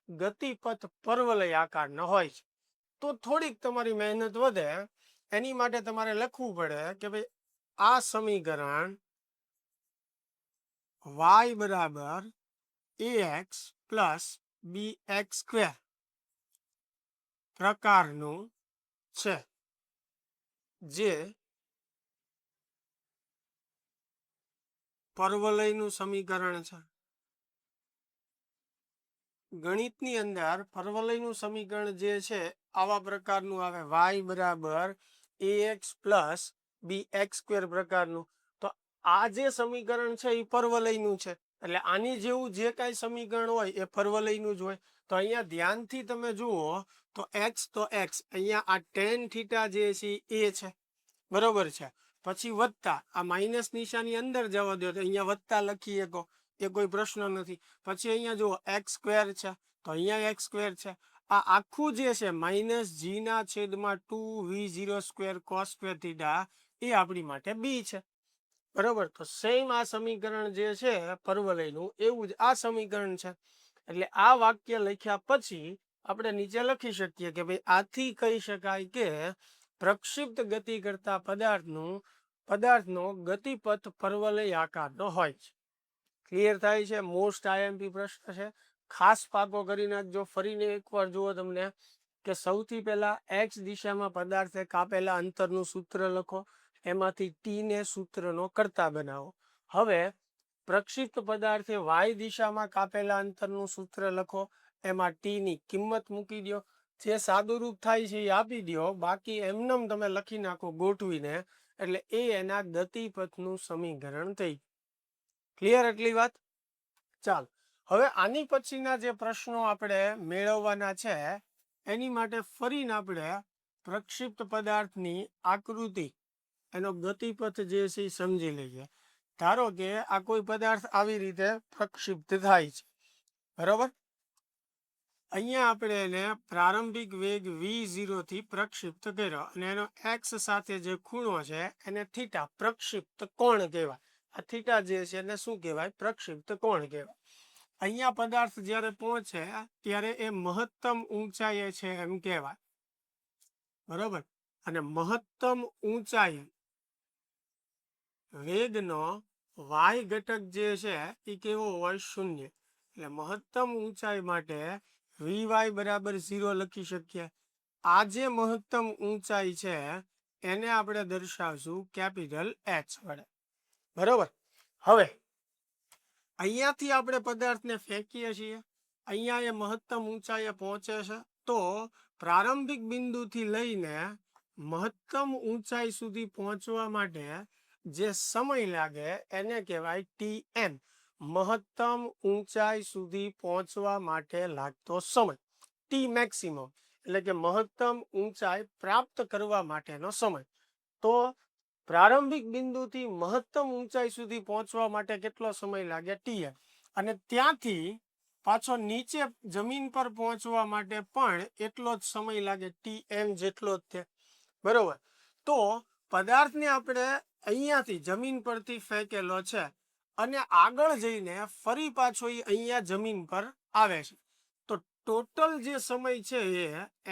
ગતિપથ પર્વલય આકારનો હોય છે, તો થોડીક તમારી મહેનત વધે. એની માટે તમારે લખવું પડે કે ભાઈ આ સમીકરણ y બરાબર ax પ્લસ bx સ્ક્વેર પ્રકારનું છે, જે પર્વલયનું સમીકરણ છે. ગણિતની અંદર પર્વલયનું સમીકરણ જે છે આવા પ્રકારનું આવે, y બરાબર ax પ્લસ bx સ્ક્વેર પ્રકારનું. તો આ જે સમીકરણ છે એ પર્વલયનું છે, એટલે આની જેવું જે કાંઈ સમીકરણ હોય એ પર્વલયનું જ હોય. તો અહીંયા ધ્યાનથી તમે જુઓ તો x અહીંયા આ ટેન થીટા જે છે એ છે, બરોબર છે. પછી વત્તા આ માઇનસ નિશાની અંદર જવા દો તો અહીંયા વત્તા લખી શકો, એ કોઈ પ્રશ્ન નથી. પછી અહીંયા જુઓ એક્સ સ્ક્વેર છે તો અહીંયા એક્સ સ્ક્વેર છે. આ આખું જે છે માઇનસ જી ના છેદમાં 2v0 square cos square theta એ આપણી માટે બી છે, બરોબર. તો સેમ આ સમીકરણ જે છે પર્વલયનું એવું જ આ સમીકરણ છે. એટલે આ વાક્ય લખ્યા પછી આપણે નીચે લખી શકીએ કે ભાઈ આથી કહી શકાય કે પ્રક્ષિપ્ત ગતિ કરતા પદાર્થનો ગતિપથ પર્વલય આકારનો હોય છે. ક્લિયર થાય છે? મોસ્ટ આઈએમપી પ્રશ્ન છે, ખાસ પાકો કરી નાખજો. ફરીને એકવાર જુઓ તમને કે સૌથી પહેલા એક્સ દિશામાં પદાર્થે કાપેલા અંતરનું સૂત્ર લખો, એમાંથી ટી ને સૂત્રનો કરતા બનાવો. હવે પ્રક્ષિપ્ત પદાર્થે વાય દિશામાં કાપેલા અંતરનું સૂત્ર લખો, એમાં ટી ની કિંમત મૂકી દો, જે સાદુરૂપ થાય છે એ આપી દો, બાકી એમનેમ તમે લખી નાખો ગોઠવીને, એટલે એ એના ગતિપથનું સમીકરણ થઈ. ક્લિયર એટલી વાત? ચાલો, હવે આની પછીના જે પ્રશ્નો આપણે મેળવવાના છે એની માટે ફરીને આપણે પ્રક્ષિપ્ત પદાર્થની આકૃતિ, એનો ગતિપથ જે છે એ સમજી લઈએ. ધારો કે આ કોઈ પદાર્થ આવી રીતે પ્રક્ષિપ્ત થાય છે, બરોબર. અહીંયા આપણે એને પ્રારંભિક વેગ v0 થી પ્રક્ષિપ્ત કર્યો અને એનો x સાથે જે ખૂણો છે એને થીટા, પ્રક્ષિપ્ત કોણ કહેવાય. આ થીટા જે છે એને શું કહેવાય? પ્રક્ષિપ્ત કોણ કહેવાય. અહીંયા પદાર્થ જ્યારે પહોંચે ત્યારે એ મહત્તમ ઊંચાઈએ છે એમ કહેવાય, બરોબર. અને મહત્તમ ઊંચાઈ વેગનો y ઘટક જે છે એ કેવો હોય? 0. એટલે મહત્તમ ઊંચાઈ માટે vy બરાબર 0 લખી શકીએ. આ જે મહત્તમ ઊંચાઈ છે એને આપણે દર્શાવશું કેપિટલ H વડે, બરોબર. હવે અહીંયાથી આપણે પદાર્થને ફેંકીએ છીએ, અહીંયા એ મહત્તમ ઊંચાઈએ પહોંચે છે, તો પ્રારંભિક બિંદુથી લઈને મહત્તમ ઊંચાઈ સુધી પહોંચવા માટે જે સમય લાગે એને કહેવાય TM, મહત્તમ ઊંચાઈ સુધી પહોંચવા માટે લાગતો સમય. ટી મેક્સિમમ એટલે કે મહત્તમ ઊંચાઈ પ્રાપ્ત કરવા માટેનો સમય. તો પ્રારંભિક બિંદુથી મહત્તમ ઊંચાઈ સુધી પહોંચવા માટે કેટલો સમય લાગે? TM. અને ત્યાંથી પાછો નીચે જમીન પર પહોંચવા માટે પણ એટલો જ સમય લાગે, TM જેટલો જ છે, બરોબર. તો પદાર્થને આપણે અહીંયાથી જમીન પરથી ફેંકેલો છે અને આગળ જઈને ફરી પાછો અહીંયા જમીન પર આવે છે, તો ટોટલ જે સમય છે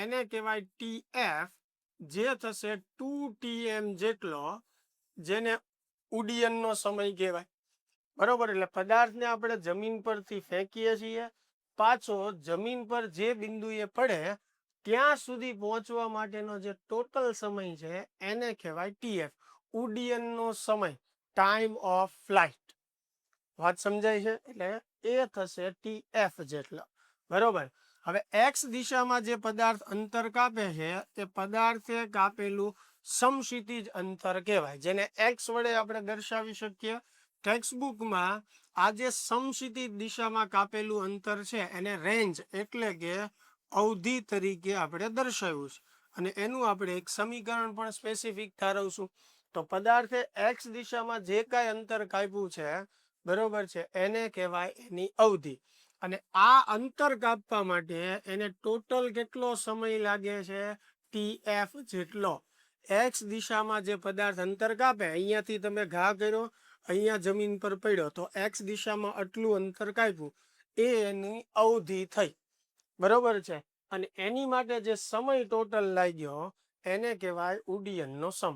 એને કહેવાય TF, જે થશે 2TM જેટલો, જેને ઉડ્ડયનનો સમય કહેવાય, બરોબર. એટલે પદાર્થને આપણે જમીન પરથી ફેંકીએ છીએ, પાછો જમીન પર જે બિંદુએ પડે ત્યાં સુધી પહોંચવા માટેનો જે ટોટલ સમય છે એને કહેવાય TF, ઉડ્ડયનનો સમય, ટાઈમ ઓફ ફ્લાઇટ. વાત સમજાય છે? એટલે એ થશે TF જેટલો, બરોબર. હવે એક્સ દિશામાં જે પદાર્થ અંતર કાપે છે તે પદાર્થે કાપેલું સમક્ષિતિજ અંતર કહેવાય, જેને એક્સ વડે આપણે દર્શાવી શકીએ. ટેક્સ્ટબુકમાં આ જે સમક્ષિતિજ દિશામાં કાપેલું અંતર છે એને રેન્જ એટલે કે અવધિ તરીકે આપણે દર્શાવ્યું છે, અને એનું આપણે એક સમીકરણ પણ સ્પેસિફિક ઠારવશું. તો પદાર્થે એક્સ દિશામાં જે કાંઈ અંતર કાપ્યું છે, બરોબર છે, એને કહેવાય એની અવધિ. અને આ અંતર કાપવા માટે એને ટોટલ કેટલો સમય લાગે છે? TF જેટલો. એક્સ દિશામાં જે પદાર્થ અંતર કાપે, અહીંયાથી તમે ઘા કર્યો, અહીંયા જમીન પર પડ્યો, તો એક્સ દિશામાં આટલું અંતર કાપ્યું, એ એની અવધિ થઈ, બરોબર છે. અને એની માટે જે સમય ટોટલ લાગ્યો એને કહેવાય ઉડ્ડયનનો સમ,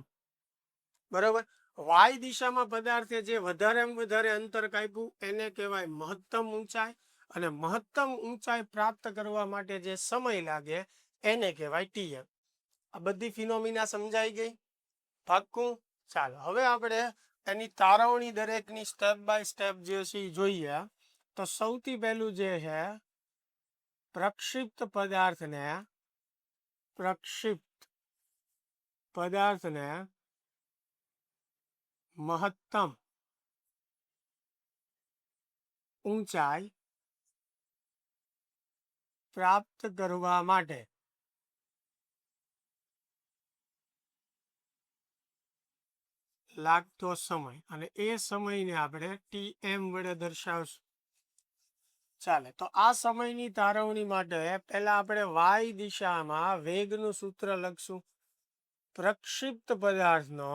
બરોબર. વાય દિશામાં પદાર્થે જે વધારેમાં વધારે અંતર કાપ્યું એને કહેવાય મહત્તમ ઊંચાઈ, અને મહત્તમ ઊંચાઈ પ્રાપ્ત કરવા માટે જે સમય લાગે એને કહેવાય TF. આ બધી ફિનોમિના સમજાઈ ગઈ? પાક્કું? ચાલો હવે આપણે એની તારવણી દરેકની સ્ટેપ બાય સ્ટેપ જે છે એ જોઈએ. તો સૌથી પહેલું જે છે, પ્રક્ષિપ્ત પદાર્થને મહત્તમ ઊંચાઈ પ્રાપ્ત કરવા માટે લાગતો સમય, અને એ સમયને આપણે TM વડે દર્શાવશું. ચાલે, તો આ સમયની તારવણી માટે પહેલા આપણે વાય દિશામાં વેગનું સૂત્ર લખશું. પ્રક્ષિપ્ત પદાર્થનો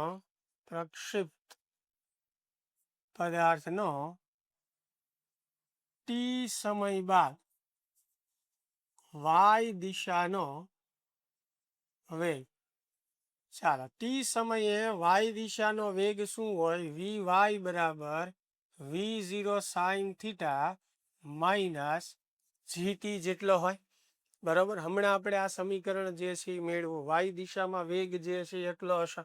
T સમય બાદ વાય દિશાનો વેગ. ચાલો, ટી સમયે વાય દિશાનો વેગ શું હોય? VY બરાબર V0 sine theta minus GT જેટલો હોય, બરાબર. હમણાં આપણે આ સમીકરણ જે છે એ મેળવું, વાય દિશામાં વેગ જે છે એટલો હશે,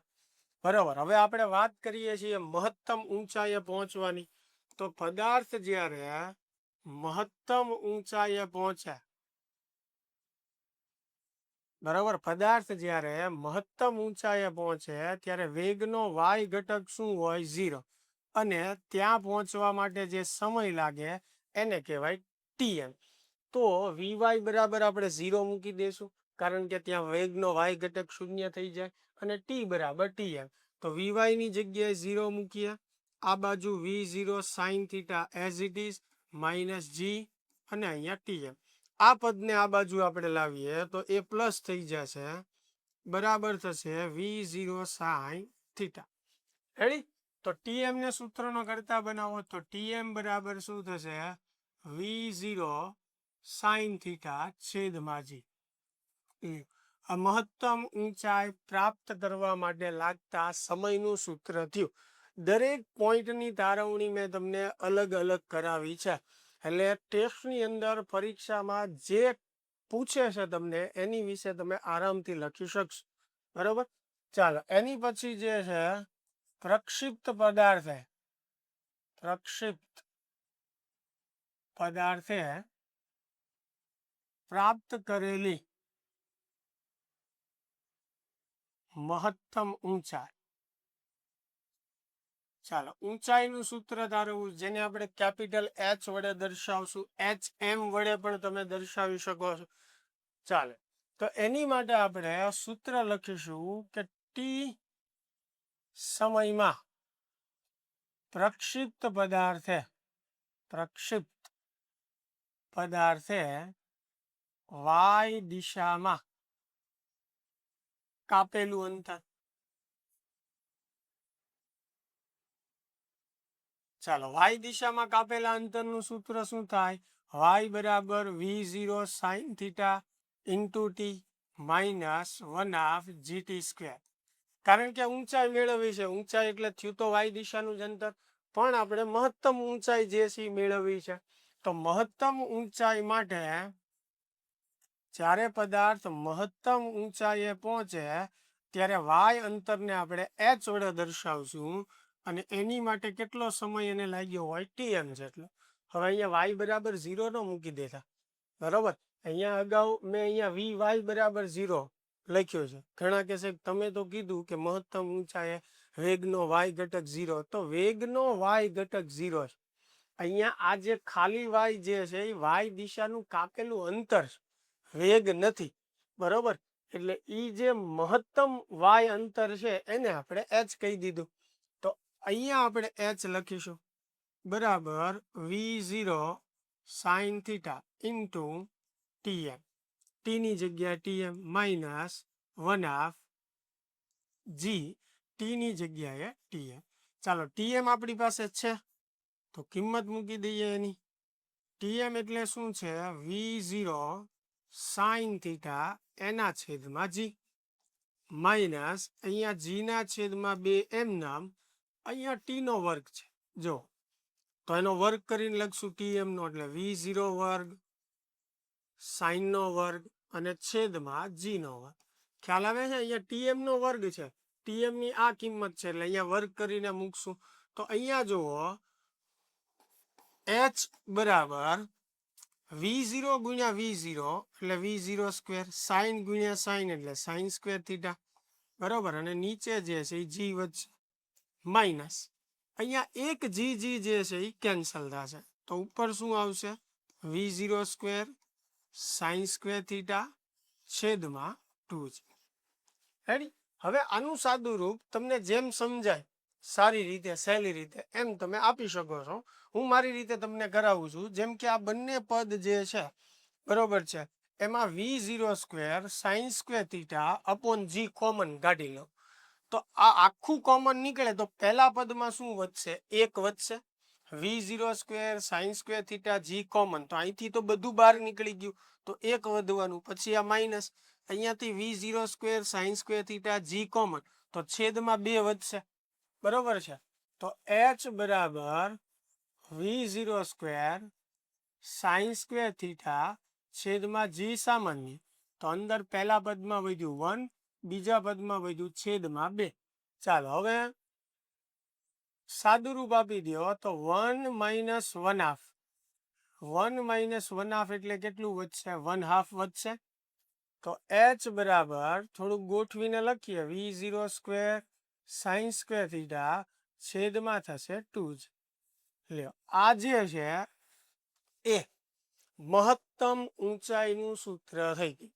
બરાબર. હવે આપણે વાત કરીએ છીએ મહત્તમ ઊંચાઈએ પહોંચવાની. તો પદાર્થ જ્યારે મહત્તમ ઊંચાઈએ પહોંચે, બરાબર, પદાર્થ જ્યારે મહત્તમ ઊંચાઈએ પહોંચે ત્યારે વેગનો વાય ઘટક શું હોય? 0. અને ત્યાં પહોંચવા માટે જે સમય લાગે એને કહેવાય TM. તો VY બરાબર આપણે 0 મૂકી દઈશું, કારણ કે ત્યાં વેગનો વાય ઘટક 0 થઈ જાય, અને T બરાબર TM. તો VY ની જગ્યાએ 0 મૂકીએ, આ બાજુ V0 sine theta as it is minus G, અને અહીંયા TM. આ પદને આ બાજુ આપણે લાવીએ તો એ પ્લસ થઈ જશે, બરાબર થશે V0 સાઇન થીટા. રેડી? તો TM ને સૂત્રનો કરતા બનાવો, તો TM બરાબર શું થશે? V0 સાઇન થીટા છેદમાં G. આ મહત્તમ ઊંચાઈ પ્રાપ્ત કરવા માટે લાગતા સમયનું સૂત્ર થયું. દરેક પોઈન્ટની તારવણી મેં તમને અલગ અલગ કરાવી છે, એટલે ટેસ્ટની અંદર પરીક્ષામાં જે પૂછે છે તમને એની વિશે તમે આરામથી લખી શકશો, બરોબર. ચાલો, એની પછી જે છે પ્રક્ષિપ્ત પદાર્થે પ્રાપ્ત કરેલી મહત્તમ ઊંચાઈ. ચાલો, ઊંચાઈનું સૂત્ર તારવવું, જેને આપણે કેપિટલ H વડે દર્શાવશું, HM વડે પણ તમે દર્શાવી શકો છો. ચાલે, તો એની માટે આપણે સૂત્ર લખીશું કે ટી સમયમાં પ્રક્ષિપ્ત પદાર્થે વાય દિશામાં કાપેલું અંતર. ચાલો, વાય દિશામાં કાપેલા અંતરનું સૂત્ર શું થાય? વાય બરાબર V0 sine theta into T minus 1/2 GT square. કારણ કે ઊંચાઈ મેળવવી છે, ઊંચાઈ એટલે થયું તો વાય દિશાનું જ અંતર, પણ આપણે મહત્તમ ઊંચાઈ જે છે મેળવવી છે. તો મહત્તમ ઊંચાઈ માટે જ્યારે પદાર્થ મહત્તમ ઊંચાઈએ પહોંચે ત્યારે વાય અંતરને આપણે H વડે દર્શાવશું, અને એની માટે કેટલો સમય એને લાગ્યો હોય tm જેટલો. હવે અહીંયા વાય બરાબર 0 ન મૂકી દેતા, બરાબર. અહીંયા અગાઉ મેં અહીંયા vy બરાબર 0 લખ્યો છે. ઘણા કહેશે તમે તો કીધું કે મહત્તમ ઊંચાઈએ વેગનો વાય ઘટક 0, તો વેગનો વાય ઘટક 0 છે. અહીંયા આ જે ખાલી વાય જે છે એ વાય દિશાનું કાપેલું અંતર છે, વેગ નથી, બરોબર. એટલે એ જે મહત્તમ વાય અંતર છે એને આપણે h કહી દીધું. તો અહીંયા આપણે h લખીશું બરાબર v0 sin theta into tm, t ની જગ્યાએ tm માઇનસ 1/2 g, t ની જગ્યાએ tm. ચાલો tm આપણી પાસે છે તો કિંમત મૂકી દઈએ એની. tm એટલે શું છે? v0 sin થીટા એના છેદમાં g માઇનસ અહીંયા g ના છેદમાં 2 એમ નામ, અહીંયા t નો વર્ગ છે જો, તો એનો વર્ગ કરીને લખશું tm નો, એટલે v0 વર્ગ sin નો વર્ગ અને છેદમાં g નો વર્ગ. ખ્યાલ આવે છે? અહીંયા tm નો વર્ગ છે, tm ની આ કિંમત છે એટલે અહીંયા વર્ગ કરીને મૂકશું. તો અહીંયા જુઓ h બરાબર v0 ગુણ્યા v0 એટલે v0 સ્ક્વેર, સાઇન ગુણ્યા સાઇન એટલે સાઇન સ્ક્વેર થીટા, બરોબર. અને નીચે જે છે એ g વધશે માઇનસ અહીંયા એક g જે છે એ કેન્સલ થશે, તો ઉપર શું આવશે? v0 square sine square theta છેદમાં 2g. રેડી? હવે આનું સાદું રૂપ તમને જેમ સમજાય સારી રીતે સહેલી રીતે એમ તમે આપી શકો છો. હું મારી રીતે તમને કરાવું છું. જેમ કે આ બંને પદ જે છે, બરોબર છે, એમાં v0 square sine square theta upon g common કાઢી લો, તો આ આખું કોમન નીકળે તો પહેલા પદમાં શું વધશે? 1 વધશે. v0 square sine square theta g common, તો અહીંથી તો બધું બહાર નીકળી ગયું, તો 1 વધવાનું, પછી આ માઇનસ અહીંયાથી v0 square sine square theta g common, તો છેદમાં 2 વધશે, બરોબર છે. તો h બરાબર v0 square sine square theta છેદમાં g સામાન્ય, તો અંદર પહેલા પદમાં વધ્યું 1, બીજા પદમાં વધ્યું છેદમાં 2. ચાલો હવે સાદું રૂપ આપી દો તો 1 માઇનસ 1/2, 1 માઇનસ 1/2 એટલે કેટલું વધશે? 1/2 વધશે. તો h બરાબર થોડુંક ગોઠવીને લખીએ, v0 square sine square theta છેદમાં થશે 2g. લ્યો આ જે છે એ મહત્તમ ઊંચાઈનું સૂત્ર થઈ ગયું.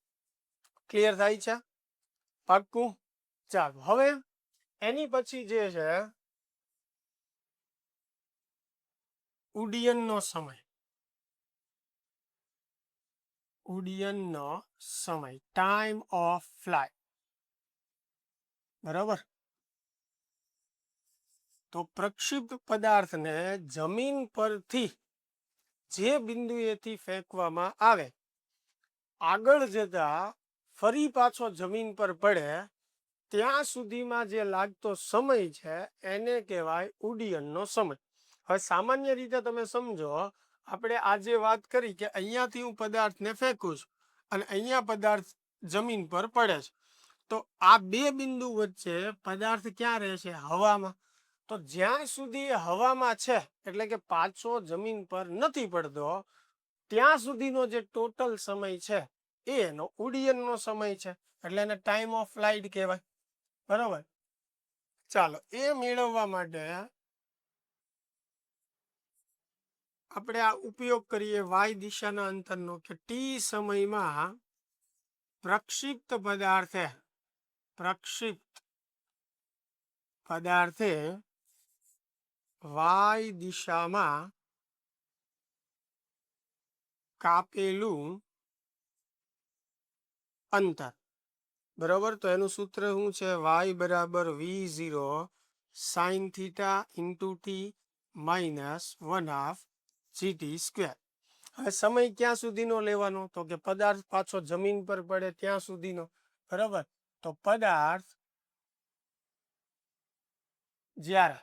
ક્લિયર થાય છે? પાક્કું? ચાલો હવે એની પછી જે છે ઉડ્ડયનનો સમય, ઉડ્ડયનનો સમય, ટાઈમ ઓફ ફ્લાઇટ, બરાબર. તો પ્રક્ષિપ્ત પદાર્થને જમીન પરથી જે બિંદુએથી ફેંકવામાં આવે, આગળ જતા ફરી પાછો જમીન પર પડે ત્યાં સુધીમાં જે લાગતો સમય છે એને કહેવાય ઉડ્ડયનનો સમય. હવે સામાન્ય રીતે તમે સમજો, આપણે આજે વાત કરી કે અહીંયાથી હું પદાર્થને ફેંકું છું અને અહીંયા પદાર્થ જમીન પર પડે છે, તો આ બે બિંદુ વચ્ચે પદાર્થ ક્યાં રહે છે? હવામાં. તો જ્યાં સુધી હવામાં છે એટલે કે પાછો જમીન પર નથી પડતો ત્યાં સુધીનો જે ટોટલ સમય છે એ એનો ઉડ્ડયનનો સમય છે, એટલે એને ટાઈમ ઓફ ફ્લાઇટ કહેવાય, બરાબર. ચાલો એ મેળવવા માટે આપણે આ ઉપયોગ કરીએ વાય દિશાના અંતરનો, કે ટી સમયમાં પ્રક્ષિપ્ત પદાર્થે વાય દિશામાં કાપેલું અંતર, બરાબર. તો એનું સૂત્ર શું છે? વાય બરાબર v0 sine theta into T minus 1/2 gt square. હવે સમય ક્યાં સુધીનો લેવાનો? તો કે પદાર્થ પાછો જમીન પર પડે ત્યાં સુધીનો, બરાબર. તો પદાર્થ જ્યારે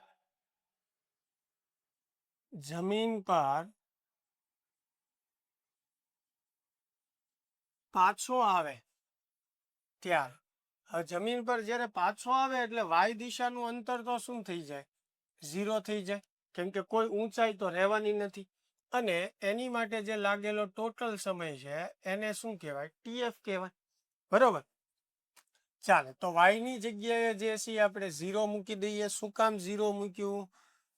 જમીન પર પાછો આવે ત્યારે, હવે જમીન પર જ્યારે પાછો આવે એટલે વાય દિશાનું અંતર તો શું થઈ જાય? 0 થઈ જાય, કેમ કે કોઈ ઊંચાઈ તો રહેવાની નથી. અને એની માટે જે લાગેલો ટોટલ સમય છે એને શું કહેવાય? TF કહેવાય. બરોબર. ચાલે, તો વાયની જગ્યાએ જે છે આપણે 0 મૂકી દઈએ. શું કામ 0 મૂક્યું?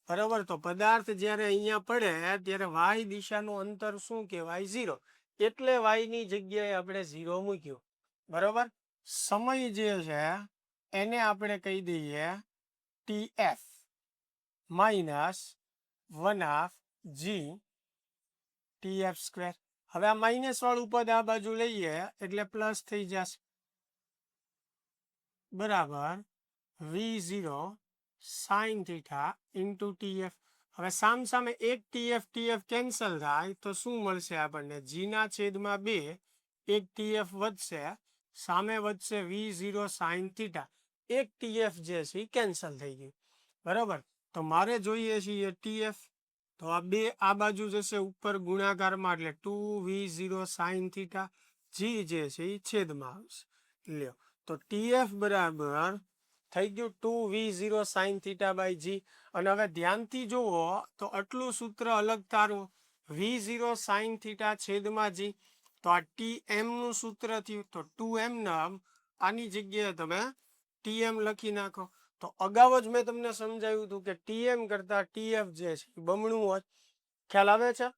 બરોબર, તો પદાર્થ જ્યારે અહીંયા પડે ત્યારે વાય દિશાનું અંતર શું કહેવાય? 0. એટલે વાયની જગ્યાએ આપણે 0 મૂક્યું. બરોબર. સમય જે છે એને આપણે કહી દઈએ TF minus 1/2 g TF square. હવે આ માઇનસ વાળું પદ આ બાજુ લઈએ એટલે પ્લસ થઈ જશે. બરાબર V0 sin theta into TF. હવે સામે એક TF કેન્સલ થાય તો શું મળશે આપણને? g ના છેદમાં 2, એક TF વધશે, સામે વધશે V0 sin થીટા. એક TF જે છે કેન્સલ થઈ ગયું. બરાબર, તો મારે જોઈએ છીએ TF, તો આ 2 આ બાજુ જશે ઉપર ગુણાકારમાં, એટલે 2V0 sin થીટા. g જે છે એ છેદમાં આવશે. લ્યો, તો TF બરાબર થઈ ગયું 2V0 sin theta by g. અને હવે ધ્યાનથી જુઓ તો આટલું સૂત્ર અલગ તારું, V0 sin થીટા છેદમાં g. તો આ TM નું સૂત્ર થયું, તો 2m નામ આની જગ્યાએ તમે TM લખી નાખો. તો અગાઉ જ મેં તમને સમજાવ્યું હતું કે TM કરતા TF જે છે બમણું હોય. ખ્યાલ આવે છે?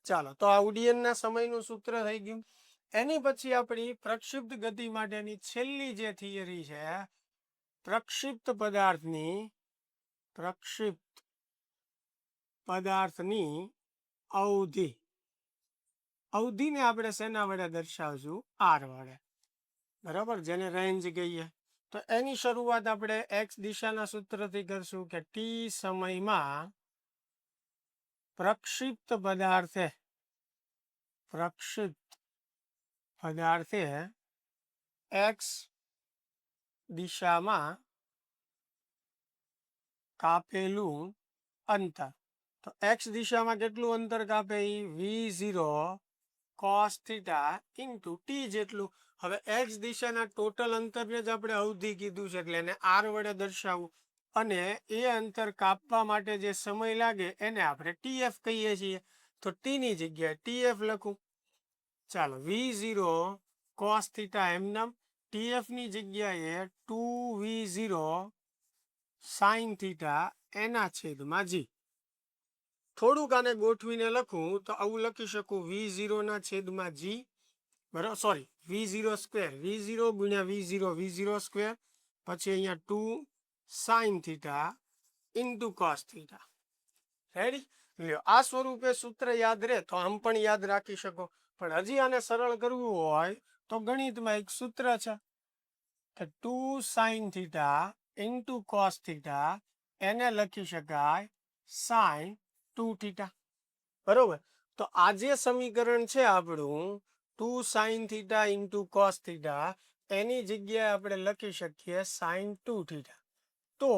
ચાલો, તો આ ઉડ્ડયનના સમયનું સૂત્ર થઈ ગયું. એની પછી આપણી પ્રક્ષિપ્ત ગતિ માટેની છેલ્લી જે થિયરી છે, પ્રક્ષિપ્ત પદાર્થની અવધિ. અવધિને આપણે શેના વડે દર્શાવશું? R વડે. બરાબર, જેને રેન્જ કહીએ. તો એની શરૂઆત આપણે x દિશાના સૂત્રથી કરશું કે t સમયમાં પ્રક્ષિપ્ત પદાર્થે x દિશામાં કાપેલું અંતર. તો x દિશામાં કેટલું અંતર કાપે? V0 cos theta into t જેટલું. હવે x દિશાના ટોટલ અંતરને જ આપણે અવધિ કીધું છે, એટલે એને r વડે દર્શાવવું. અને એ અંતર કાપવા માટે જે સમય લાગે એને આપણે TF કહીએ છીએ. તો t ની જગ્યાએ TF લખું. ચાલો, V0 cos થીટા એમનામ, TF ની જગ્યાએ 2V0 sin થીટા એના છેદમાં g. થોડુંક આને ગોઠવીને લખું તો આવું લખી શકું, V0 ના છેદમાં g. બરાબર, સોરી, V0 સ્ક્વેર, V0 ગુણ્યા V0 સ્ક્વેર, પછી અહીંયા 2 sin theta into cos theta. Ready? લ્યો, આ સ્વરૂપે સૂત્ર યાદ રહે તો આમ પણ યાદ રાખી શકો. પણ હજી આને સરળ કરવું હોય તો ગણિતમાં એક સૂત્ર છે કે 2 sin theta into cos theta, એને લખી શકાય sin 2 થીટા. બરોબર, તો આ જે સમીકરણ છે આપણું 2 sin theta into cos theta, એની જગ્યાએ આપણે લખી શકીએ sin 2 થીટા. તો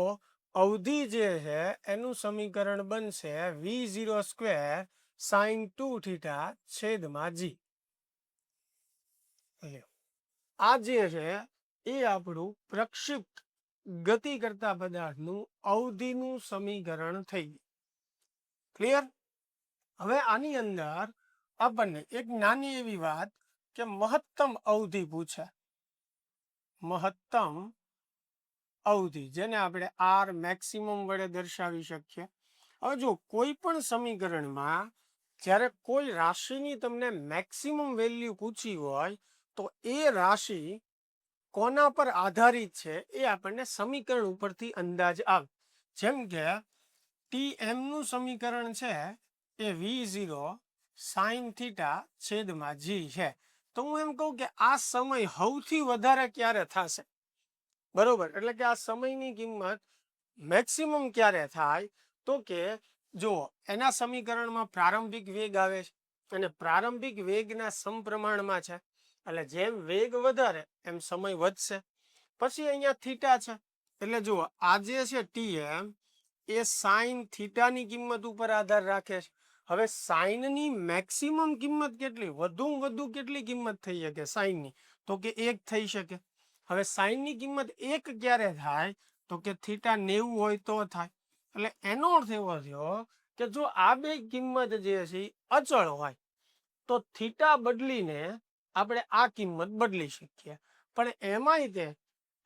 અવધિ જે છે એનું સમીકરણ બનશે V0 સ્ક્વેર sin 2 થીટા છેદમાં g. આ જે છે એ આપણું પ્રક્ષિપ્ત ગતિ કરતા પદાર્થનું અવધિનું સમીકરણ થઈ ગયું. ક્લિયર? હવે આની અંદર આપણને એક નાની એવી વાત કે મહત્તમ અવધિ પૂછે. મહત્તમ અવધિ, જેને આપણે R મેક્સિમમ વડે દર્શાવી શકીએ. હવે જો કોઈ પણ સમીકરણમાં જ્યારે કોઈ રાશિની તમને મેક્સિમમ વેલ્યુ પૂછી હોય તો એ રાશિ કોના પર આધારિત છે એ આપણને સમીકરણ ઉપરથી અંદાજ આવે. જેમ કે TM નું સમીકરણ છે એ V0 sin થીટા છેદમાં g છે. તો હું એમ કહું કે આ સમય સૌથી વધારે ક્યારે થશે? બરોબર, એટલે કે આ સમયની કિંમત મેક્સિમમ ક્યારે થાય? તો કે જો એના સમીકરણમાં પ્રારંભિક વેગ આવે છે અને પ્રારંભિક વેગના સમપ્રમાણમાં છે, એટલે જેમ વેગ વધારે એમ સમય વધશે. પછી અહીંયા થીટા છે, એટલે જુઓ આ જે છે TM એ સાઇન થીટાની કિંમત ઉપર આધાર રાખે છે. હવે સાઇનની મેક્સિમમ કિંમત કેટલી? વધુમાં વધુ કેટલી કિંમત થઈ શકે સાઇનની? તો કે 1 થઈ શકે. હવે સાઇનની કિંમત 1 ક્યારે થાય? તો કે થીટા 90 હોય તો થાય. એટલે એનો અર્થ એવો થયો કે જો આ બે કિંમત જે છે એ અચળ હોય તો થીટા બદલીને આપણે આ કિંમત બદલી શકીએ. પણ એમાંય તે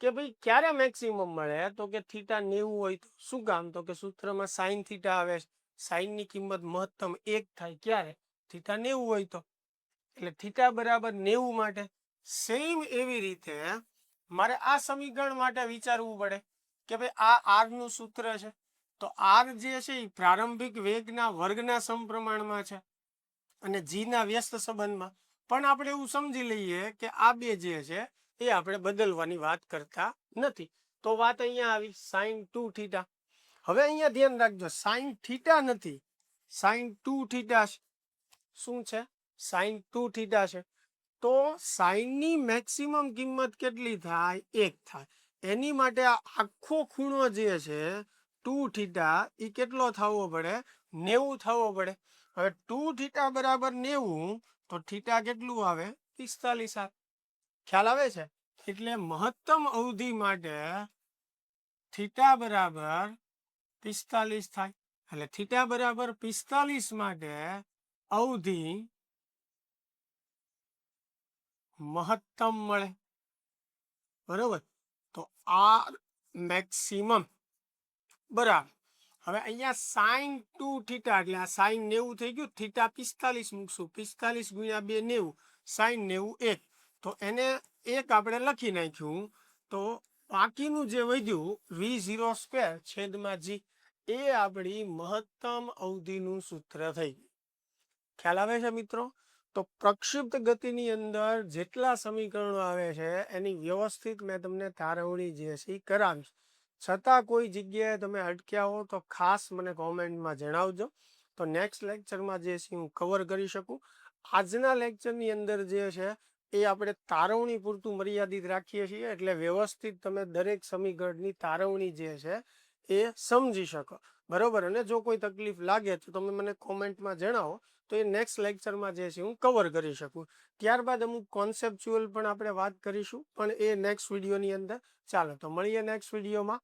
કે ભાઈ ક્યારે મેક્સિમમ મળે તો કે થીટા 90 હોય તો. શું કામ? તો કે સૂત્રમાં સાઈન થીટા આવે છે, સાઈનની કિંમત મહત્તમ 1 થાય ક્યારે? થીટા 90 હોય તો. એટલે થીટા બરાબર 90 માટે સેમ એવી રીતે મારે આ સમીકરણ માટે વિચારવું પડે કે ભાઈ આ આર નું સૂત્ર છે તો આર જે છે એ પ્રારંભિક વેગના વર્ગના સમપ્રમાણમાં છે અને જી ના વ્યસ્ત સંબંધમાં. પણ આપણે એવું સમજી લઈએ કે આ બે જે છે એ આપણે બદલવાની વાત કરતા નથી. તો વાત અહીંયા આવી સાઈન 2 થીટા. હવે અહીંયા ધ્યાન રાખજો, સાઈન થીટા નથી, સાઈન 2 થીટા છે. શું છે? સાઈન 2 થીટા છે. તો સાઈનની મેક્સિમમ કિંમત કેટલી થાય? 1 થાય. એની માટે આ આખો ખૂણો જે છે 2 થીટા એ કેટલો થવો પડે? 90 થવો પડે. હવે 2 થીટા બરાબર 90 તો થીટા કેટલું આવે? 45 આવે. ખ્યાલ આવે છે? એટલે મહત્તમ અવધિ માટે થીટા બરાબર 45 થાય. એટલે થીટા બરાબર 45 માટે અવધિ મહત્તમ મળે. બરોબર. તો આર મેક્સિમમ બરાબર. હવે અહીંયા સાઈન 2 થીટા એટલે આ સાઈન 90 થઈ ગયું, થીટા 45 મૂકશું, 45 ગુણ્યા 2 90, સાઈન 90 1. તો એને 1 આપણે લખી નાખ્યું તો બાકીનું જે વધ્યું v0 સ્ક્વેર છેદમાં જી એ આપણી મહત્તમ અવધિનું સૂત્ર થઈ ગયું. ખ્યાલ આવે છે મિત્રો? તો પ્રક્ષિપ્ત ગતિની અંદર જેટલા સમીકરણો આવે છે એની વ્યવસ્થિત મેં તમને તારવણી જે છે એ કરાવીશ. છતાં કોઈ જગ્યાએ તમે અટક્યા હો તો ખાસ મને કોમેન્ટમાં જણાવજો, તો નેક્સ્ટ લેક્ચરમાં જે છે હું કવર કરી શકું. આજના લેક્ચરની અંદર જે છે એ આપણે તારવણી પૂરતું મર્યાદિત રાખીએ છીએ એટલે વ્યવસ્થિત તમે દરેક સમીકરણની તારવણી જે છે એ સમજી શકો. બરોબર. અને જો કોઈ તકલીફ લાગે તો તમે મને કોમેન્ટમાં જણાવો તો એ નેક્સ્ટ લેક્ચરમાં જે છે હું કવર કરી શકું. ત્યારબાદ અમુક કોન્સેપ્ચ્યુઅલ પણ આપણે વાત કરીશું પણ એ નેક્સ્ટ વિડીયોની અંદર. ચાલો તો મળીએ નેક્સ્ટ વિડીયોમાં.